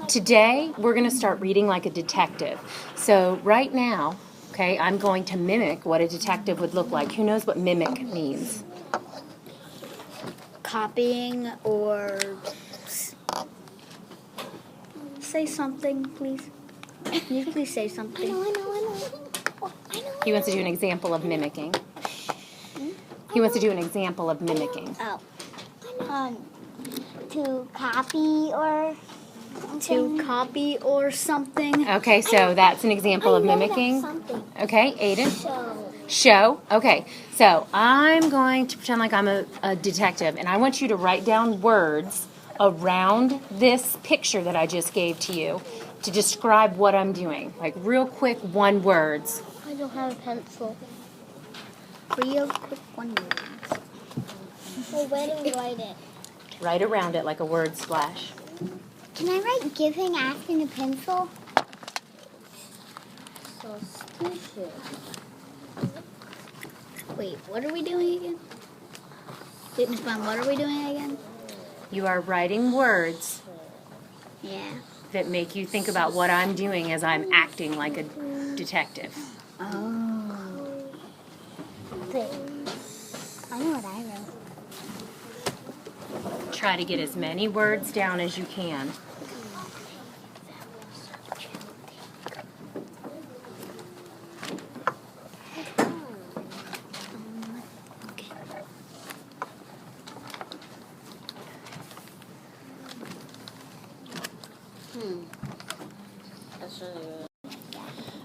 Today, we're going to start reading like a detective. So right now, okay, I'm going to mimic what a detective would look like. Who knows what mimic means? Copying or say something, please. Can you please say something? I know. He wants to do an example of mimicking. He wants to do an example of mimicking. Oh. To copy or To copy or something. Okay, so that's an example of mimicking. Okay, Aiden? Show. Okay, so I'm going to pretend like I'm a detective, and I want you to write down words around this picture that I just gave to you to describe what I'm doing. Like real quick, one words. I don't have a pencil. Real quick one. Well, where do we write it? Write around it like a word splash. Can I write giving, asking a pencil? Suspicious. Wait, what are we doing again? Wait, Miss Bond, what are we doing again? You are writing words Yeah. that make you think about what I'm doing as I'm acting like a detective. Oh. I know what I wrote. Try to get as many words down as you can.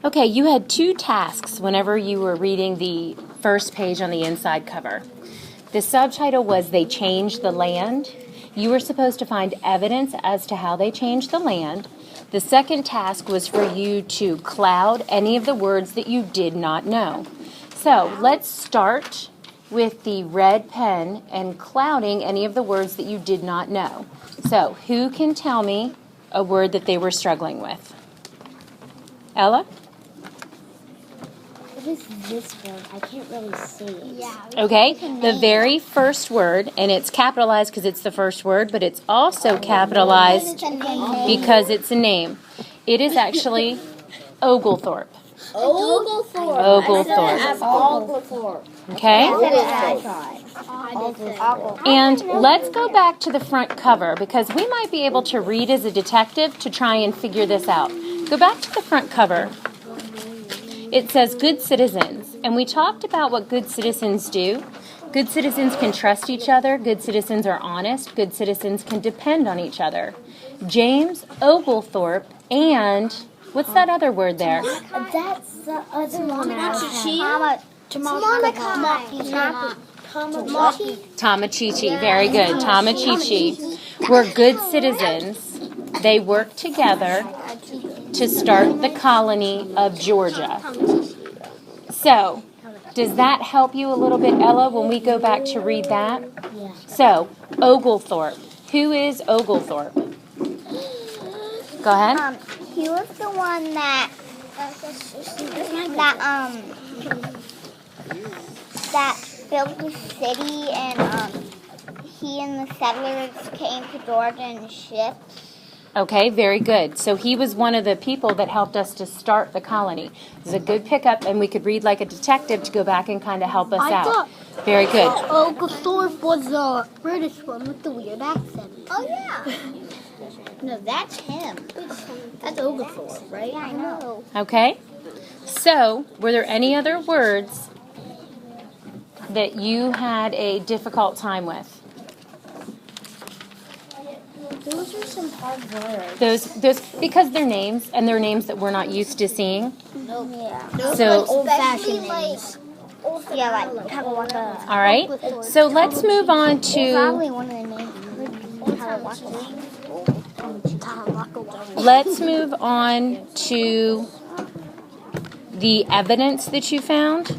Okay, you had two tasks whenever you were reading the first page on the inside cover. The subtitle was They Changed the Land. You were supposed to find evidence as to how they changed the land. The second task was for you to cloud any of the words that you did not know. So let's start with the red pen and clouding any of the words that you did not know. So who can tell me a word that they were struggling with? Ella? What is this word? I can't really see it. Yeah. Okay, the very first word, and it's capitalized because it's the first word, but it's also capitalized because it's a name. It is actually Oglethorpe. Oglethorpe. Okay? And let's go back to the front cover because we might be able to read as a detective to try and figure this out. Go back to the front cover. It says good citizens, and we talked about what good citizens do. Good citizens can trust each other. Good citizens are honest. Good citizens can depend on each other. James Oglethorpe and, what's that other word there? That's the other one. Tamachichi. Very good. Tamachichi were good citizens. They worked together to start the colony of Georgia. So, does that help you a little bit, Ella, when we go back to read that? Yeah. So, Oglethorpe. Who is Oglethorpe? Go ahead. He was the one that built the city, and he and the settlers came to Georgia in ships. Okay, very good. So he was one of the people that helped us to start the colony. It was a good pickup, and we could read like a detective to go back and kind of help us out. Very good. Oglethorpe was the British one with the weird accent. Oh, yeah. No, that's him. That's Oglethorpe, right? Yeah, I know. Okay. So, were there any other words that you had a difficult time with? Those are some hard words. Those because they're names, and they're names that we're not used to seeing. Yeah. So, Old-fashioned names. Yeah, like Kawaka. all right. So let's move on to Probably one of the names. let's move on to the evidence that you found.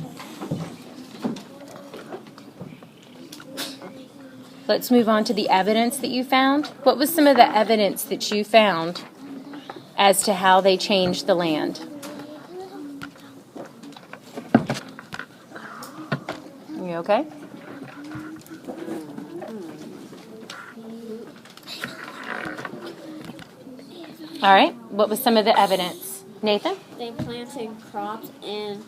Let's move on to the evidence that you found. What was some of the evidence that you found as to how they changed the land? You okay? All right. What was some of the evidence? Nathan? They planted crops and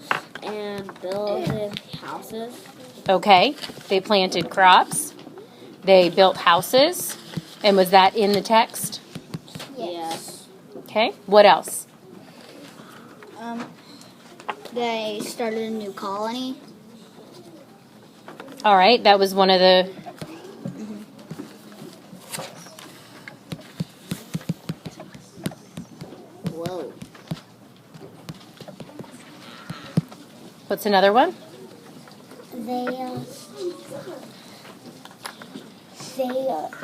built houses. Okay. They planted crops. They built houses. And was that in the text? Yes. Okay. What else? They started a new colony. All right. That was one of the... Whoa. What's another one? They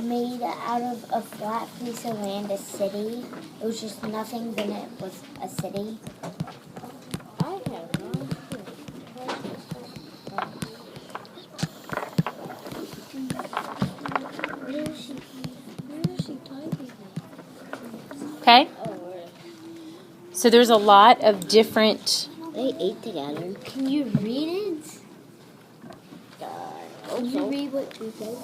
made out of a flat piece of land a city. It was just nothing, then it was a city. I have no idea. Where is she typing? Okay. Oh, where? So there's a lot of different... They ate together. Can you read it? Oh, Can you so read what you said?